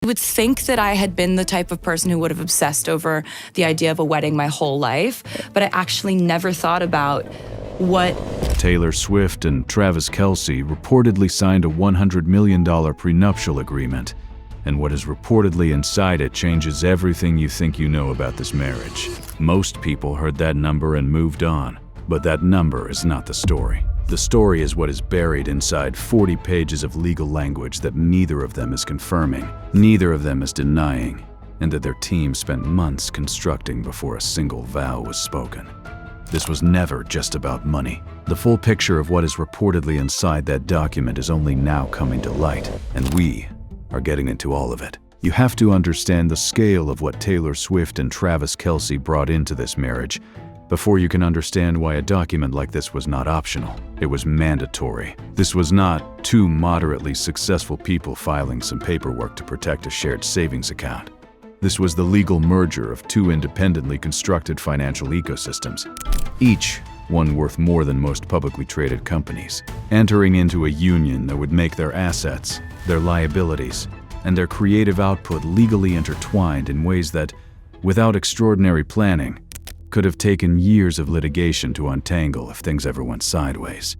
You would think that I had been the type of person who would have obsessed over the idea of a wedding my whole life, but I actually never thought about what Taylor Swift and Travis Kelce reportedly signed a $100 million prenuptial agreement, and what is reportedly inside it changes everything you think you know about this marriage. Most people heard that number and moved on, but that number is not the story. The story is what is buried inside 40 pages of legal language that neither of them is confirming, neither of them is denying, and that their team spent months constructing before a single vow was spoken. This was never just about money. The full picture of what is reportedly inside that document is only now coming to light, and we are getting into all of it. You have to understand the scale of what Taylor Swift and Travis Kelce brought into this marriage before you can understand why a document like this was not optional. It was mandatory. This was not two moderately successful people filing some paperwork to protect a shared savings account. This was the legal merger of two independently constructed financial ecosystems, each one worth more than most publicly traded companies, entering into a union that would make their assets, their liabilities, and their creative output legally intertwined in ways that, without extraordinary planning, could have taken years of litigation to untangle if things ever went sideways.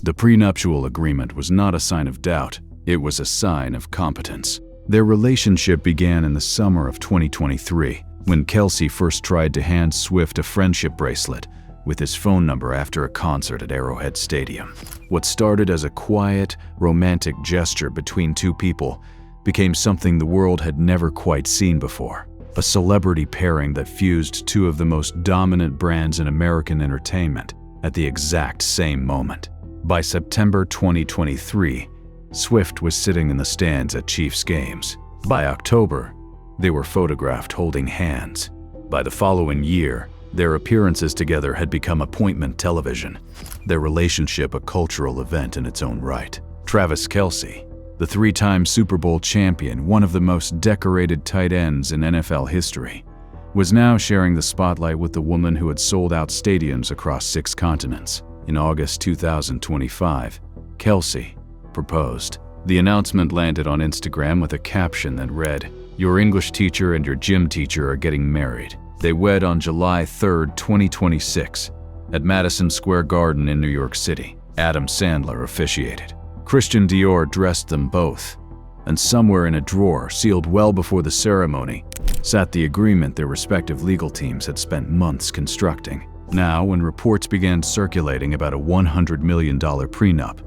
The prenuptial agreement was not a sign of doubt, it was a sign of competence. Their relationship began in the summer of 2023, when Kelce first tried to hand Swift a friendship bracelet with his phone number after a concert at Arrowhead Stadium. What started as a quiet, romantic gesture between two people became something the world had never quite seen before. A celebrity pairing that fused two of the most dominant brands in American entertainment at the exact same moment. By September 2023, Swift was sitting in the stands at Chiefs games. By October, they were photographed holding hands. By the following year, their appearances together had become appointment television, their relationship a cultural event in its own right. Travis Kelce, the three-time Super Bowl champion, one of the most decorated tight ends in NFL history, was now sharing the spotlight with the woman who had sold out stadiums across 6 continents. In August 2025, Kelce proposed. The announcement landed on Instagram with a caption that read, "Your English teacher and your gym teacher are getting married." They wed on July 3, 2026, at Madison Square Garden in New York City. Adam Sandler officiated. Christian Dior dressed them both, and somewhere in a drawer, sealed well before the ceremony, sat the agreement their respective legal teams had spent months constructing. Now, when reports began circulating about a $100 million prenup,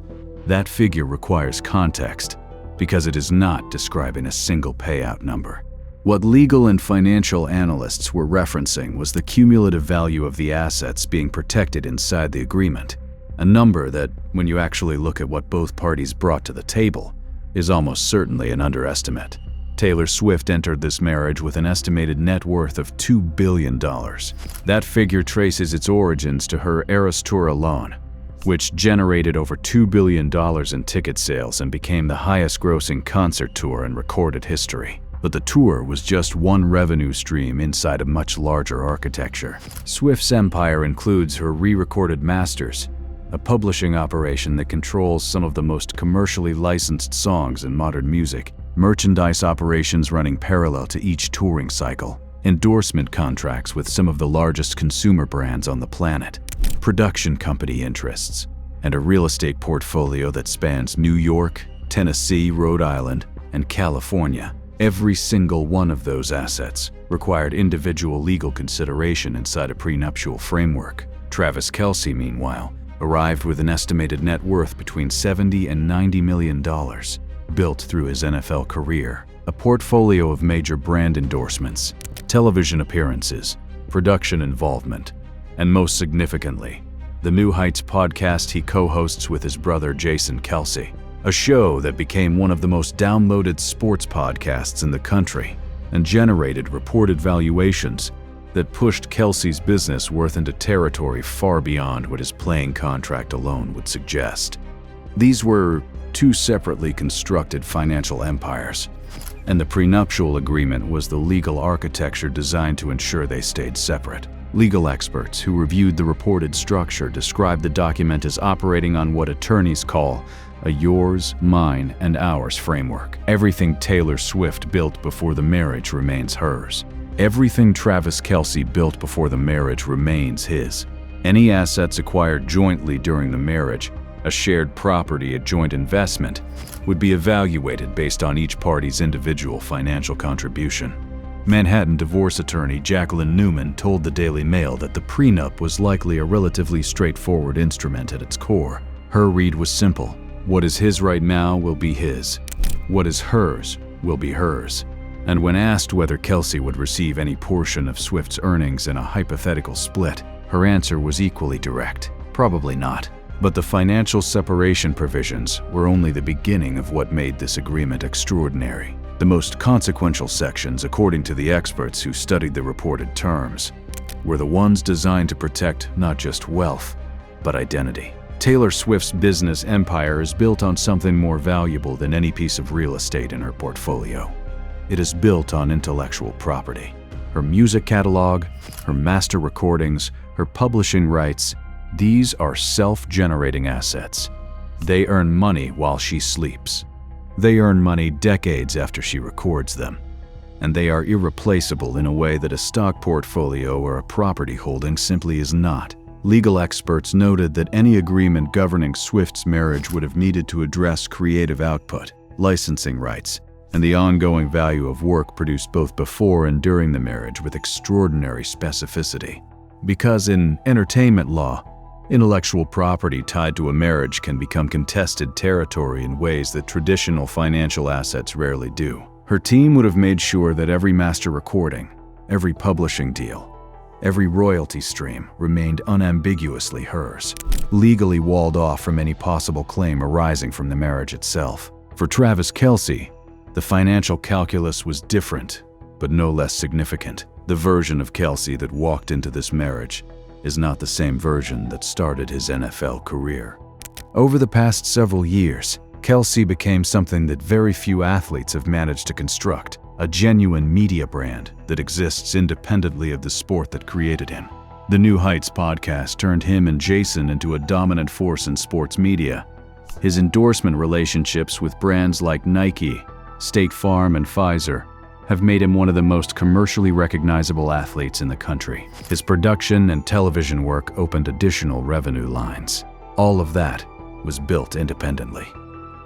that figure requires context, because it is not describing a single payout number. What legal and financial analysts were referencing was the cumulative value of the assets being protected inside the agreement, a number that, when you actually look at what both parties brought to the table, is almost certainly an underestimate. Taylor Swift entered this marriage with an estimated net worth of $2 billion. That figure traces its origins to her Eras Tour alone, which generated over $2 billion in ticket sales and became the highest-grossing concert tour in recorded history. But the tour was just one revenue stream inside a much larger architecture. Swift's empire includes her re-recorded masters, a publishing operation that controls some of the most commercially licensed songs in modern music, merchandise operations running parallel to each touring cycle, endorsement contracts with some of the largest consumer brands on the planet, production company interests, and a real estate portfolio that spans New York, Tennessee, Rhode Island, and California. Every single one of those assets required individual legal consideration inside a prenuptial framework. Travis Kelce, meanwhile, arrived with an estimated net worth between $70 and $90 million, built through his NFL career, a portfolio of major brand endorsements, television appearances, production involvement, and most significantly, the New Heights podcast he co-hosts with his brother Jason Kelce, a show that became one of the most downloaded sports podcasts in the country and generated reported valuations that pushed Kelce's business worth into territory far beyond what his playing contract alone would suggest. These were two separately constructed financial empires, and the prenuptial agreement was the legal architecture designed to ensure they stayed separate. Legal experts who reviewed the reported structure described the document as operating on what attorneys call a yours, mine, and ours framework. Everything Taylor Swift built before the marriage remains hers. Everything Travis Kelce built before the marriage remains his. Any assets acquired jointly during the marriage, a shared property, a joint investment, would be evaluated based on each party's individual financial contribution. Manhattan divorce attorney Jacqueline Newman told the Daily Mail that the prenup was likely a relatively straightforward instrument at its core. Her read was simple. What is his right now will be his. What is hers will be hers. And when asked whether Kelce would receive any portion of Swift's earnings in a hypothetical split, her answer was equally direct. Probably not. But the financial separation provisions were only the beginning of what made this agreement extraordinary. The most consequential sections, according to the experts who studied the reported terms, were the ones designed to protect not just wealth, but identity. Taylor Swift's business empire is built on something more valuable than any piece of real estate in her portfolio. It is built on intellectual property. Her music catalog, her master recordings, her publishing rights, these are self-generating assets. They earn money while she sleeps. They earn money decades after she records them. And they are irreplaceable in a way that a stock portfolio or a property holding simply is not. Legal experts noted that any agreement governing Swift's marriage would have needed to address creative output, licensing rights, and the ongoing value of work produced both before and during the marriage with extraordinary specificity. Because in entertainment law, intellectual property tied to a marriage can become contested territory in ways that traditional financial assets rarely do. Her team would have made sure that every master recording, every publishing deal, every royalty stream remained unambiguously hers, legally walled off from any possible claim arising from the marriage itself. For Travis Kelce, the financial calculus was different, but no less significant. The version of Kelce that walked into this marriage is not the same version that started his NFL career. Over the past several years, Kelce became something that very few athletes have managed to construct, a genuine media brand that exists independently of the sport that created him. The New Heights podcast turned him and Jason into a dominant force in sports media. His endorsement relationships with brands like Nike, State Farm, and Pfizer have made him one of the most commercially recognizable athletes in the country. His production and television work opened additional revenue lines. All of that was built independently.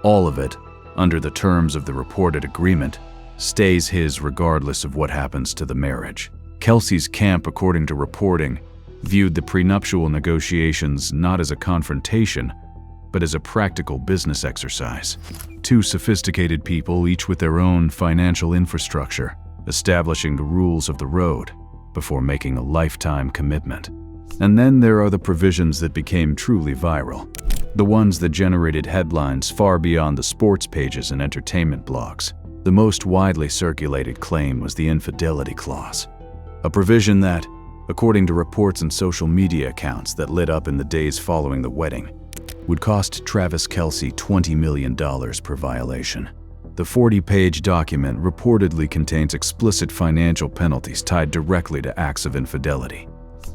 All of it, under the terms of the reported agreement, stays his regardless of what happens to the marriage. Kelce's camp, according to reporting, viewed the prenuptial negotiations not as a confrontation, but as a practical business exercise. Two sophisticated people, each with their own financial infrastructure, establishing the rules of the road before making a lifetime commitment. And then there are the provisions that became truly viral, the ones that generated headlines far beyond the sports pages and entertainment blogs. The most widely circulated claim was the infidelity clause, a provision that, according to reports and social media accounts that lit up in the days following the wedding, would cost Travis Kelce $20 million per violation. The 40-page document reportedly contains explicit financial penalties tied directly to acts of infidelity.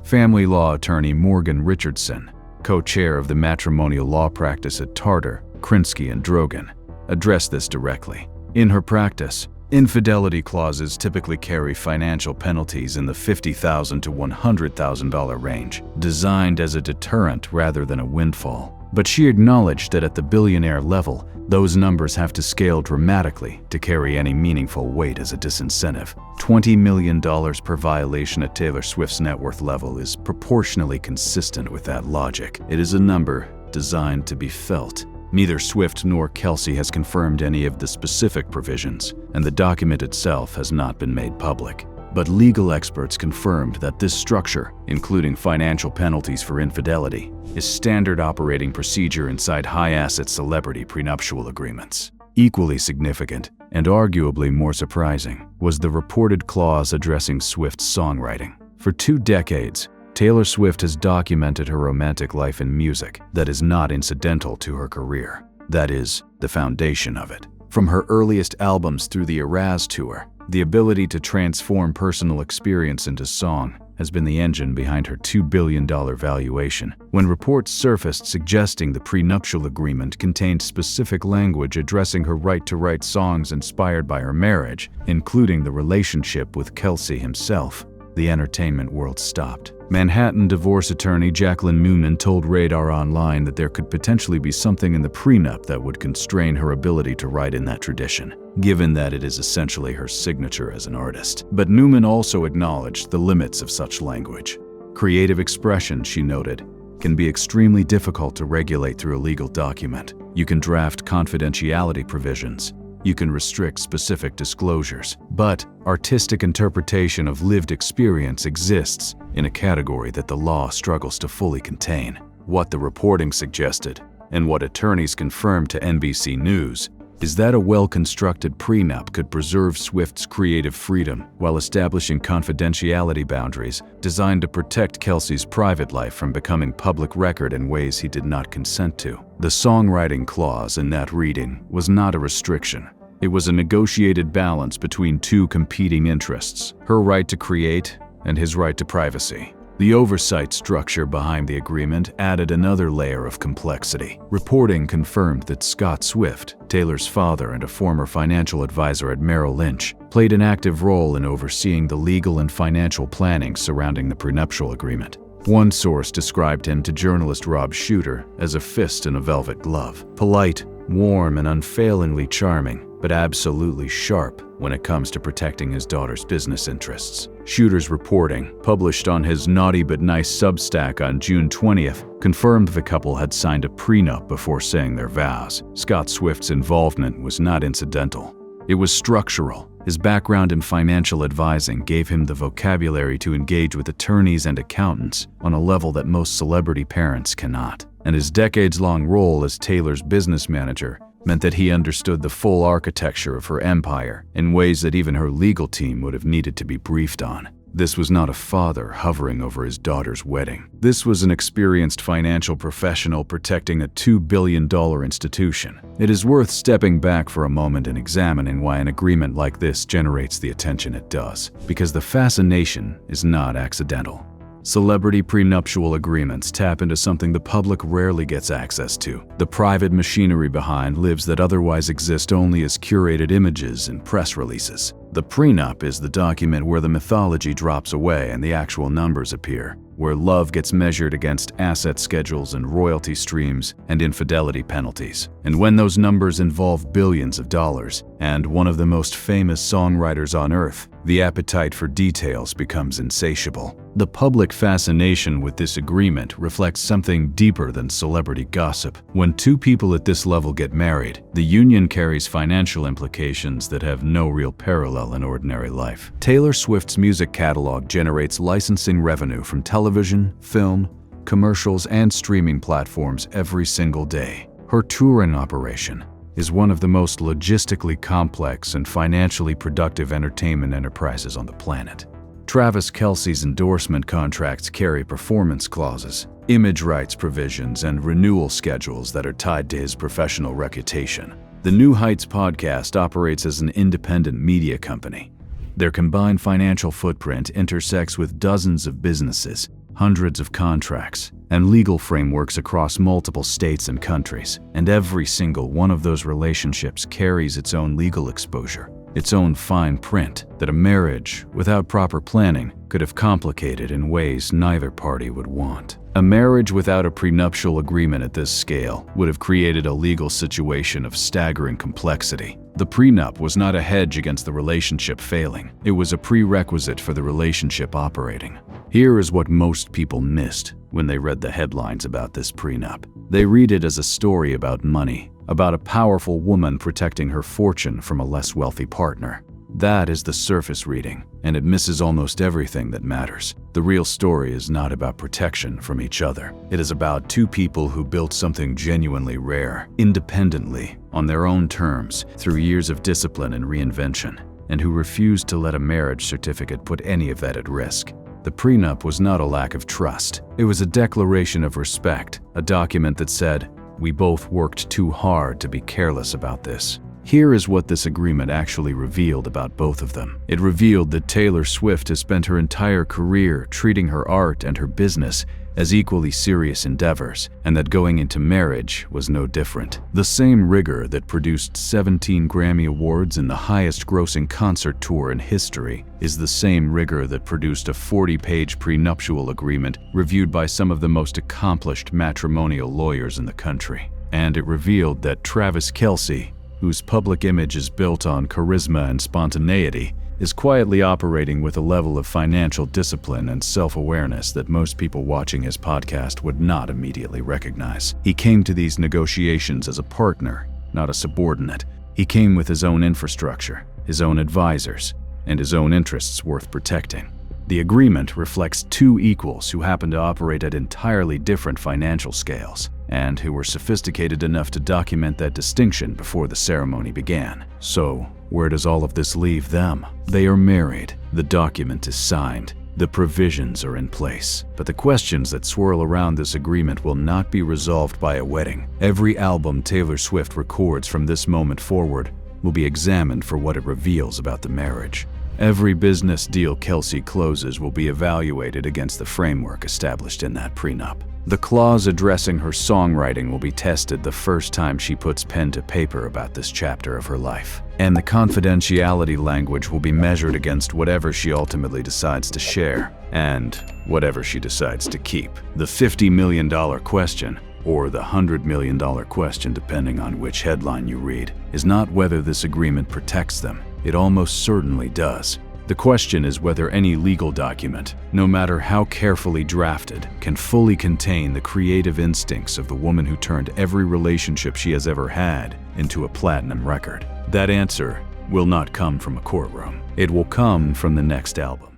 Family law attorney Morgan Richardson, co-chair of the matrimonial law practice at Tarter, Krinsky and Drogan, addressed this directly. In her practice, infidelity clauses typically carry financial penalties in the $50,000 to $100,000 range, designed as a deterrent rather than a windfall. But she acknowledged that at the billionaire level, those numbers have to scale dramatically to carry any meaningful weight as a disincentive. $20 million per violation at Taylor Swift's net worth level is proportionally consistent with that logic. It is a number designed to be felt. Neither Swift nor Kelce has confirmed any of the specific provisions, and the document itself has not been made public. But legal experts confirmed that this structure, including financial penalties for infidelity, is standard operating procedure inside high-asset celebrity prenuptial agreements. Equally significant, and arguably more surprising, was the reported clause addressing Swift's songwriting. For 2 decades, Taylor Swift has documented her romantic life in music that is not incidental to her career. That is, the foundation of it. From her earliest albums through the Eras Tour, the ability to transform personal experience into song has been the engine behind her $2 billion valuation. When reports surfaced suggesting the prenuptial agreement contained specific language addressing her right to write songs inspired by her marriage, including the relationship with Kelce himself, the entertainment world stopped. Manhattan divorce attorney Jacqueline Noonan told Radar Online that there could potentially be something in the prenup that would constrain her ability to write in that tradition, given that it is essentially her signature as an artist. But Newman also acknowledged the limits of such language. Creative expression, she noted, can be extremely difficult to regulate through a legal document. You can draft confidentiality provisions. You can restrict specific disclosures, but artistic interpretation of lived experience exists in a category that the law struggles to fully contain. What the reporting suggested, and what attorneys confirmed to NBC News, is that a well-constructed prenup could preserve Swift's creative freedom while establishing confidentiality boundaries designed to protect Kelce's private life from becoming public record in ways he did not consent to. The songwriting clause in that reading was not a restriction. It was a negotiated balance between two competing interests, her right to create and his right to privacy. The oversight structure behind the agreement added another layer of complexity. Reporting confirmed that Scott Swift, Taylor's father and a former financial advisor at Merrill Lynch, played an active role in overseeing the legal and financial planning surrounding the prenuptial agreement. One source described him to journalist Rob Shooter as a fist in a velvet glove, polite, warm, and unfailingly charming, but absolutely sharp when it comes to protecting his daughter's business interests. Shooter's reporting, published on his Naughty But Nice Substack on June 20th, confirmed the couple had signed a prenup before saying their vows. Scott Swift's involvement was not incidental. It was structural. His background in financial advising gave him the vocabulary to engage with attorneys and accountants on a level that most celebrity parents cannot. And his decades-long role as Taylor's business manager meant that he understood the full architecture of her empire in ways that even her legal team would have needed to be briefed on. This was not a father hovering over his daughter's wedding. This was an experienced financial professional protecting a $2 billion institution. It is worth stepping back for a moment and examining why an agreement like this generates the attention it does, because the fascination is not accidental. Celebrity prenuptial agreements tap into something the public rarely gets access to, the private machinery behind lives that otherwise exist only as curated images and press releases. The prenup is the document where the mythology drops away and the actual numbers appear, where love gets measured against asset schedules and royalty streams and infidelity penalties. And when those numbers involve billions of dollars and one of the most famous songwriters on earth, the appetite for details becomes insatiable. The public fascination with this agreement reflects something deeper than celebrity gossip. When two people at this level get married, the union carries financial implications that have no real parallel in ordinary life. Taylor Swift's music catalog generates licensing revenue from television, film, commercials, and streaming platforms every single day. Her touring operation is one of the most logistically complex and financially productive entertainment enterprises on the planet. Travis Kelce's endorsement contracts carry performance clauses, image rights provisions, and renewal schedules that are tied to his professional reputation. The New Heights podcast operates as an independent media company. Their combined financial footprint intersects with dozens of businesses, hundreds of contracts, and legal frameworks across multiple states and countries. And every single one of those relationships carries its own legal exposure, its own fine print that a marriage without proper planning could have complicated in ways neither party would want. A marriage without a prenuptial agreement at this scale would have created a legal situation of staggering complexity. The prenup was not a hedge against the relationship failing. It was a prerequisite for the relationship operating. Here is what most people missed when they read the headlines about this prenup. They read it as a story about money, about a powerful woman protecting her fortune from a less wealthy partner. That is the surface reading, and it misses almost everything that matters. The real story is not about protection from each other. It is about two people who built something genuinely rare, independently, on their own terms, through years of discipline and reinvention, and who refused to let a marriage certificate put any of that at risk. The prenup was not a lack of trust. It was a declaration of respect, a document that said, "We both worked too hard to be careless about this." Here is what this agreement actually revealed about both of them. It revealed that Taylor Swift has spent her entire career treating her art and her business as equally serious endeavors, and that going into marriage was no different. The same rigor that produced 17 Grammy Awards and the highest-grossing concert tour in history is the same rigor that produced a 40-page prenuptial agreement reviewed by some of the most accomplished matrimonial lawyers in the country. And it revealed that Travis Kelce, whose public image is built on charisma and spontaneity, is quietly operating with a level of financial discipline and self-awareness that most people watching his podcast would not immediately recognize. He came to these negotiations as a partner, not a subordinate. He came with his own infrastructure, his own advisors, and his own interests worth protecting. The agreement reflects two equals who happen to operate at entirely different financial scales, and who were sophisticated enough to document that distinction before the ceremony began. So, where does all of this leave them? They are married, the document is signed, the provisions are in place. But the questions that swirl around this agreement will not be resolved by a wedding. Every album Taylor Swift records from this moment forward will be examined for what it reveals about the marriage. Every business deal Kelce closes will be evaluated against the framework established in that prenup. The clause addressing her songwriting will be tested the first time she puts pen to paper about this chapter of her life. And the confidentiality language will be measured against whatever she ultimately decides to share, and whatever she decides to keep. The $50 million question, or the $100 million question depending on which headline you read, is not whether this agreement protects them. It almost certainly does. The question is whether any legal document, no matter how carefully drafted, can fully contain the creative instincts of the woman who turned every relationship she has ever had into a platinum record. That answer will not come from a courtroom. It will come from the next album.